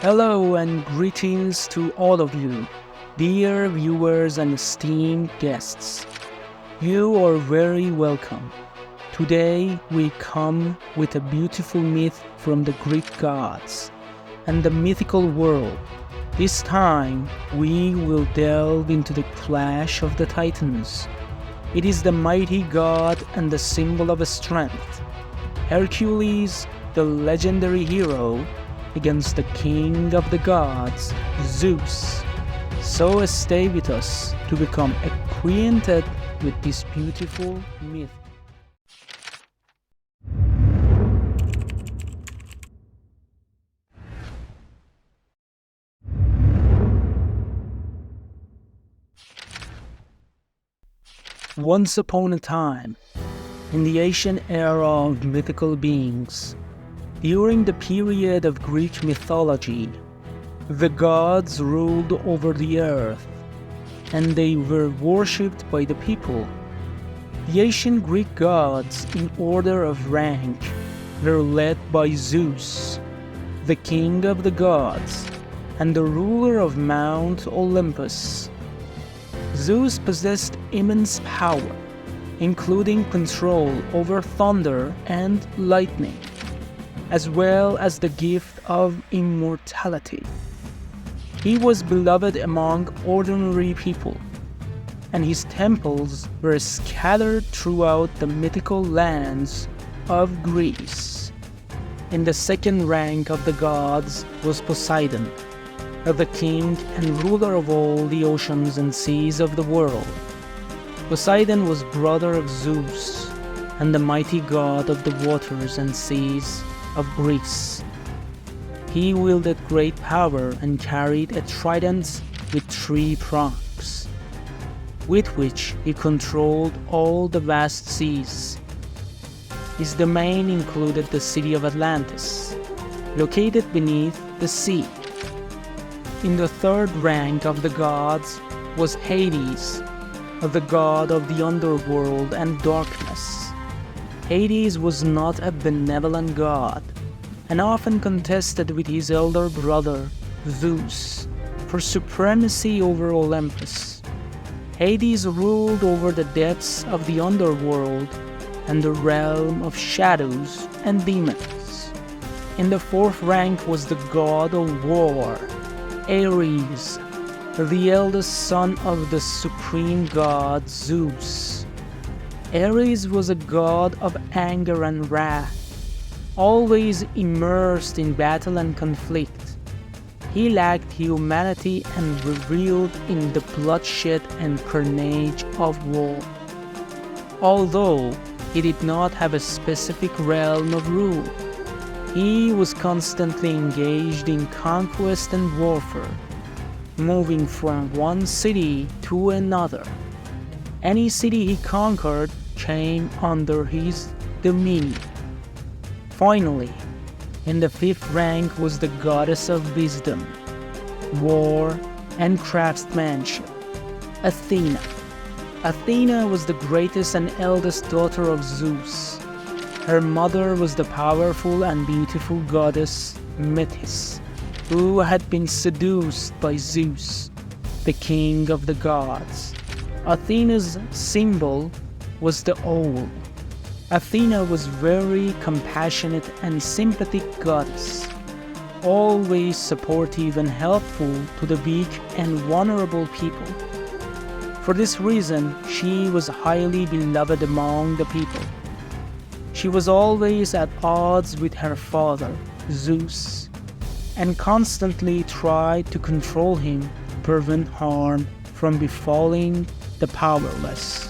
Hello and greetings to all of you, dear viewers and esteemed guests. You are very welcome. Today we come with a beautiful myth from the Greek gods and the mythical world. This time we will delve into the clash of the titans. It is the mighty god and the symbol of strength, Hercules, the legendary hero, against the king of the gods, Zeus. So stay with us to become acquainted with this beautiful myth. Once upon a time, in the ancient era of mythical beings, during the period of Greek mythology, the gods ruled over the earth, and they were worshipped by the people. The ancient Greek gods, in order of rank, were led by Zeus, the king of the gods, and the ruler of Mount Olympus. Zeus possessed immense power, including control over thunder and lightning, as well as the gift of immortality. He was beloved among ordinary people, and his temples were scattered throughout the mythical lands of Greece. In the second rank of the gods was Poseidon, the king and ruler of all the oceans and seas of the world. Poseidon was brother of Zeus and the mighty god of the waters and seas of Greece. He wielded great power and carried a trident with 3 prongs, with which he controlled all the vast seas. His domain included the city of Atlantis, located beneath the sea. In the third rank of the gods was Hades, the god of the underworld and darkness. Hades was not a benevolent god, and often contested with his elder brother, Zeus, for supremacy over Olympus. Hades ruled over the depths of the underworld and the realm of shadows and demons. In the fourth rank was the god of war, Ares, the eldest son of the supreme god Zeus. Ares was a god of anger and wrath, always immersed in battle and conflict. He lacked humanity and reveled in the bloodshed and carnage of war. Although he did not have a specific realm of rule, he was constantly engaged in conquest and warfare, moving from one city to another. Any city he conquered came under his dominion. Finally, in the fifth rank was the goddess of wisdom, war, and craftsmanship, Athena. Athena was the greatest and eldest daughter of Zeus. Her mother was the powerful and beautiful goddess Metis, who had been seduced by Zeus, the king of the gods. Athena's symbol was the owl. Athena was very compassionate and sympathetic goddess, always supportive and helpful to the weak and vulnerable people. For this reason, she was highly beloved among the people. She was always at odds with her father, Zeus, and constantly tried to control him to prevent harm from befalling the powerless.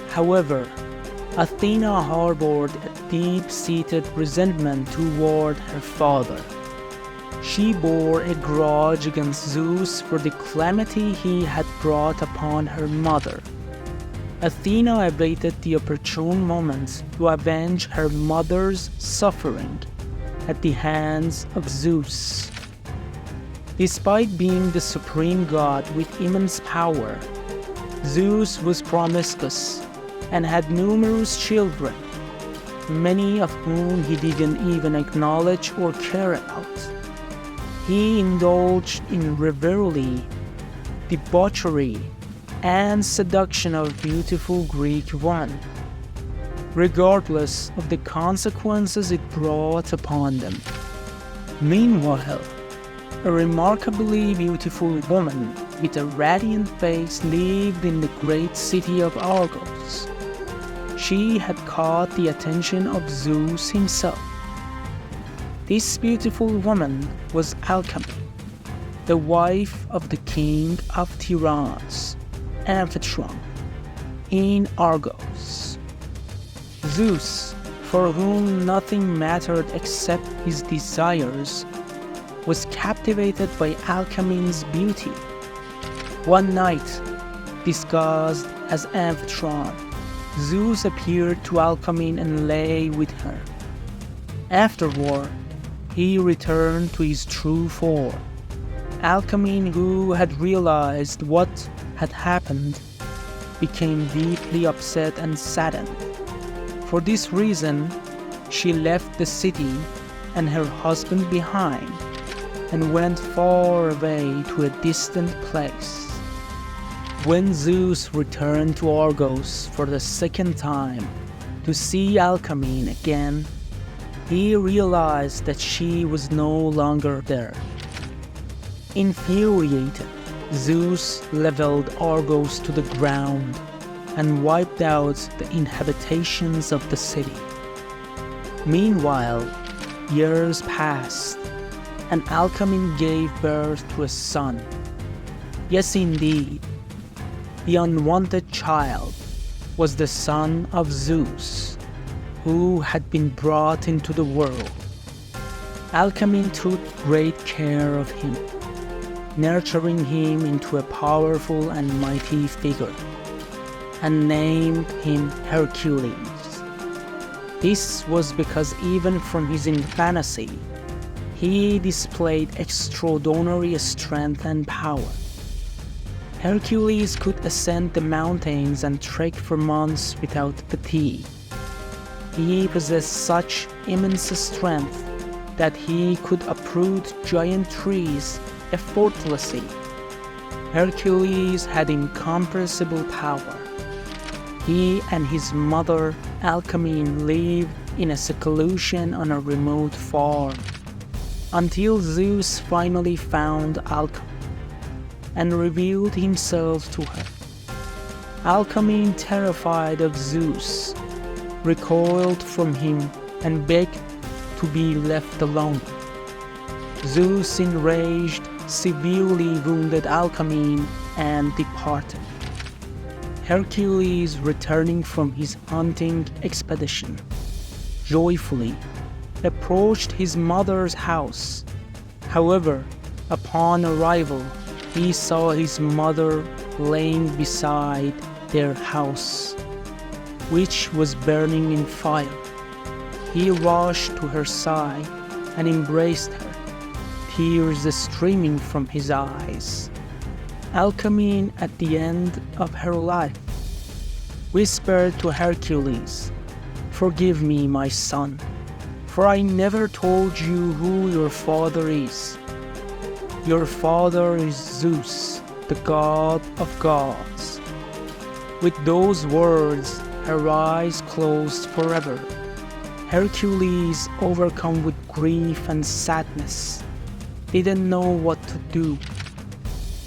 However, Athena harbored a deep-seated resentment toward her father. She bore a grudge against Zeus for the calamity he had brought upon her mother. Athena awaited the opportune moment to avenge her mother's suffering at the hands of Zeus. Despite being the supreme god with immense power, Zeus was promiscuous and had numerous children, many of whom he didn't even acknowledge or care about. He indulged in revelry, debauchery, and seduction of beautiful Greek women, regardless of the consequences it brought upon them. Meanwhile, a remarkably beautiful woman with a radiant face lived in the great city of Argos. She had caught the attention of Zeus himself. This beautiful woman was Alcmene, the wife of the king of Tyrannus, Amphitryon, in Argos. Zeus, for whom nothing mattered except his desires, was captivated by Alcmene's beauty. One night, disguised as Amphitryon, Zeus appeared to Alcmene and lay with her. Afterward, he returned to his true form. Alcmene, who had realized what had happened, became deeply upset and saddened. For this reason, she left the city and her husband behind and went far away to a distant place. When Zeus returned to Argos for the second time to see Alcmene again, he realized that she was no longer there. Infuriated, Zeus leveled Argos to the ground and wiped out the inhabitants of the city. Meanwhile, years passed, and Alcmene gave birth to a son. Yes, indeed, the unwanted child was the son of Zeus, who had been brought into the world. Alcmene took great care of him, nurturing him into a powerful and mighty figure, and named him Hercules. This was because even from his infancy, he displayed extraordinary strength and power. Hercules could ascend the mountains and trek for months without fatigue. He possessed such immense strength that he could uproot giant trees effortlessly. Hercules had incomprehensible power. He and his mother Alcmene lived in a seclusion on a remote farm, until Zeus finally found Alcmene and revealed himself to her. Alcmene, terrified of Zeus, recoiled from him and begged to be left alone. Zeus, enraged, severely wounded Alcmene and departed. Hercules, returning from his hunting expedition, joyfully approached his mother's house. However, upon arrival, he saw his mother laying beside their house, which was burning in fire. He rushed to her side and embraced her, tears streaming from his eyes. Alcmene, at the end of her life, whispered to Hercules, "Forgive me, my son, for I never told you who your father is. Your father is Zeus, the god of gods." With those words, her eyes closed forever. Hercules, overcome with grief and sadness, didn't know what to do.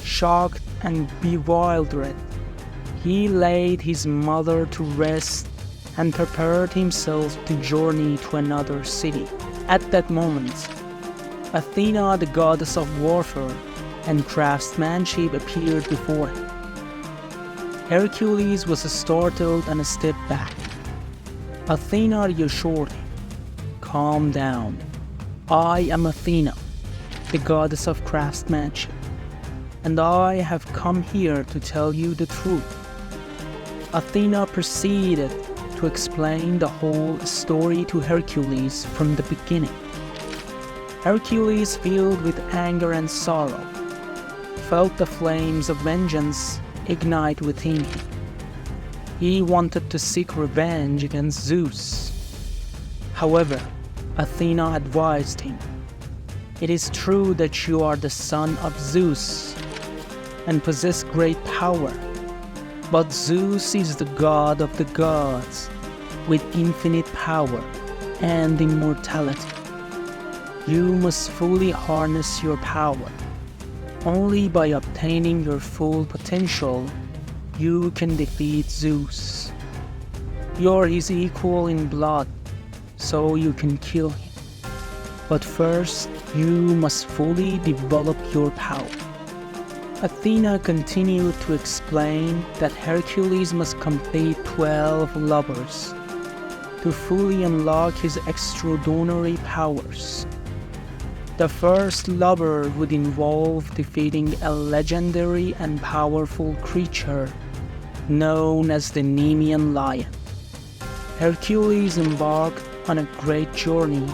Shocked and bewildered, he laid his mother to rest and prepared himself to journey to another city. At that moment, Athena, the goddess of warfare and craftsmanship, appeared before him. Hercules was startled and stepped back. Athena reassured him, "Calm down. I am Athena, the goddess of craftsmanship, and I have come here to tell you the truth." Athena proceeded to explain the whole story to Hercules from the beginning. Hercules, filled with anger and sorrow, felt the flames of vengeance ignite within him. He wanted to seek revenge against Zeus. However, Athena advised him, It is true that you are the son of Zeus and possess great power, but Zeus is the god of the gods with infinite power and immortality. You must fully harness your power. Only by obtaining your full potential, you can defeat Zeus. You're his equal in blood, so you can kill him. But first, you must fully develop your power. Athena continued to explain that Hercules must complete 12 lovers to fully unlock his extraordinary powers. The first lover would involve defeating a legendary and powerful creature known as the Nemean lion. Hercules embarked on a great journey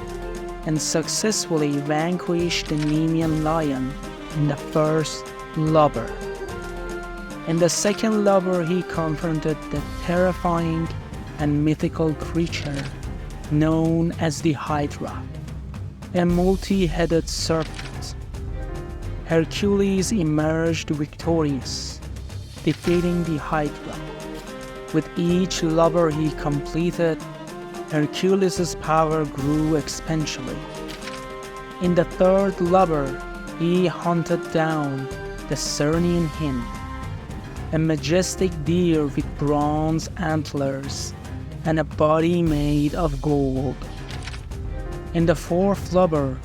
and successfully vanquished the Nemean lion in the first lover. In the second lover, he confronted the terrifying and mythical creature known as the Hydra, a multi-headed serpent. Hercules emerged victorious, defeating the Hydra. With each lover he completed, Hercules' power grew exponentially. In the third lover, he hunted down the Cernian Hind, a majestic deer with bronze antlers and a body made of gold. In the fourth lover,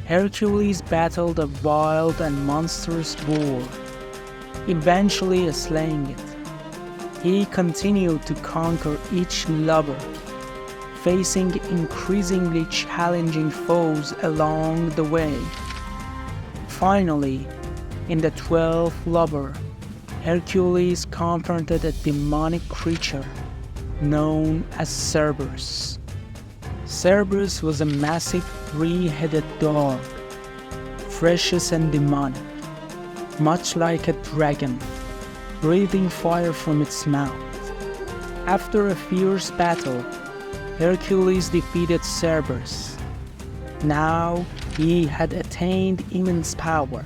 Hercules battled a wild and monstrous boar, eventually slaying it. He continued to conquer each lover, facing increasingly challenging foes along the way. Finally, in the 12th lover, Hercules confronted a demonic creature known as Cerberus. Cerberus was a massive three-headed dog, ferocious and demonic, much like a dragon, breathing fire from its mouth. After a fierce battle, Hercules defeated Cerberus. Now he had attained immense power,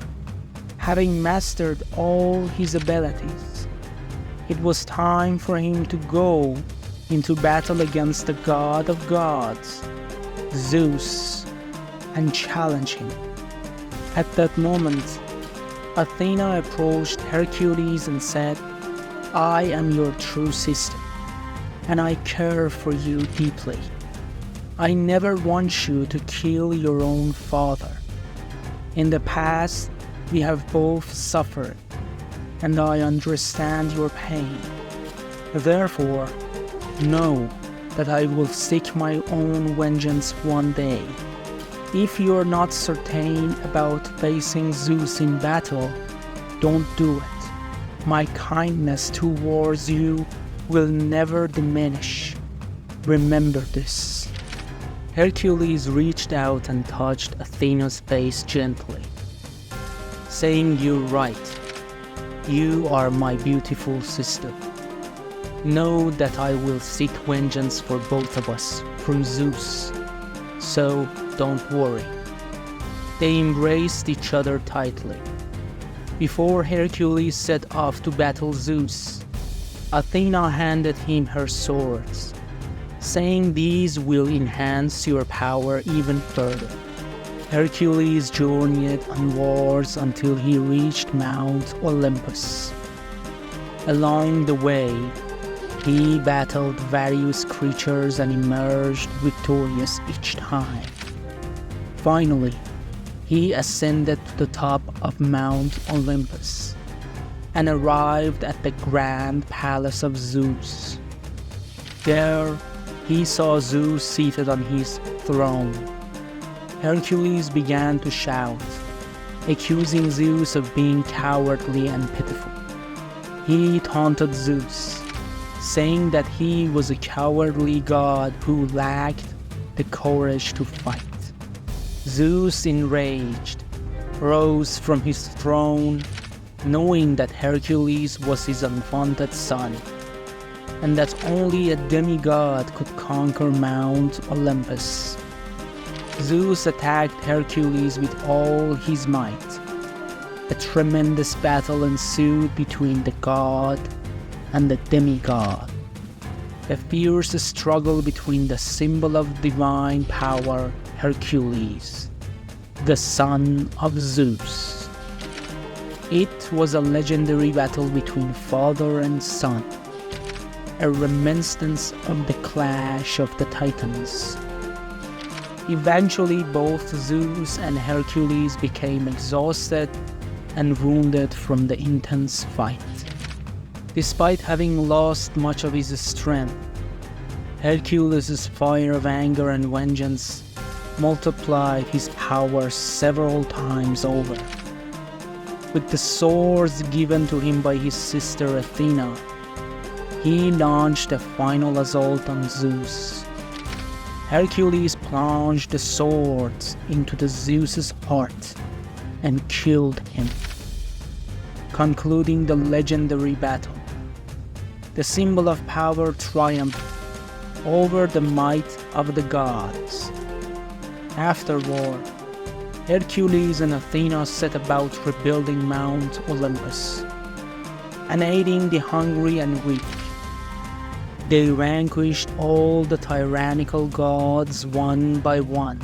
having mastered all his abilities. It was time for him to go into battle against the god of gods, Zeus, and challenge him. At that moment, Athena approached Hercules and said, "I am your true sister, and I care for you deeply. I never want you to kill your own father. In the past, we have both suffered, and I understand your pain. Therefore, know that I will seek my own vengeance one day. If you are not certain about facing Zeus in battle, don't do it. My kindness towards you will never diminish. Remember this." Hercules reached out and touched Athena's face gently, saying, "You're right. You are my beautiful sister. Know that I will seek vengeance for both of us from Zeus, so don't worry." They embraced each other tightly. Before Hercules set off to battle Zeus, Athena handed him her swords, saying these will enhance your power even further. Hercules journeyed onwards until he reached Mount Olympus. Along the way, he battled various creatures and emerged victorious each time. Finally, he ascended to the top of Mount Olympus and arrived at the grand palace of Zeus. There, he saw Zeus seated on his throne. Hercules began to shout, accusing Zeus of being cowardly and pitiful. He taunted Zeus, saying that he was a cowardly god who lacked the courage to fight. Zeus, enraged, rose from his throne, knowing that Hercules was his unwanted son, and that only a demigod could conquer Mount Olympus. Zeus attacked Hercules with all his might. A tremendous battle ensued between the god and the demigod. A fierce struggle between the symbol of divine power, Hercules, the son of Zeus. It was a legendary battle between father and son, a reminiscence of the clash of the Titans. Eventually, both Zeus and Hercules became exhausted and wounded from the intense fight. Despite having lost much of his strength, Hercules' fire of anger and vengeance multiplied his power several times over. With the swords given to him by his sister Athena, he launched a final assault on Zeus. Hercules plunged the swords into Zeus's heart and killed him, concluding the legendary battle. The symbol of power triumphed over the might of the gods. Afterward, Hercules and Athena set about rebuilding Mount Olympus and aiding the hungry and weak. They vanquished all the tyrannical gods one by one,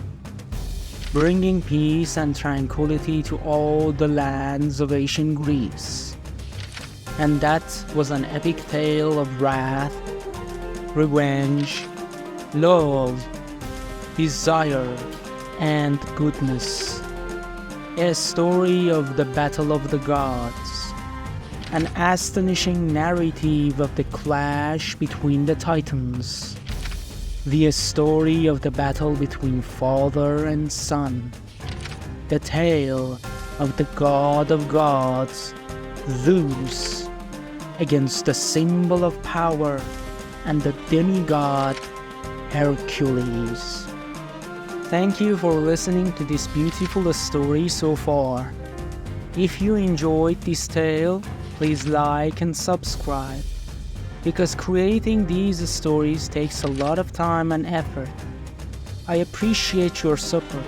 bringing peace and tranquility to all the lands of ancient Greece. And that was an epic tale of wrath, revenge, love, desire, and goodness. A story of the battle of the gods. An astonishing narrative of the clash between the Titans. The story of the battle between father and son. The tale of the god of gods, Zeus, against the symbol of power and the demigod, Hercules. Thank you for listening to this beautiful story so far. If you enjoyed this tale, please like and subscribe, because creating these stories takes a lot of time and effort. I appreciate your support,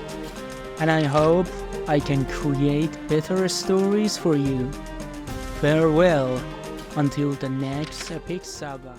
and I hope I can create better stories for you. Farewell until the next epic saga.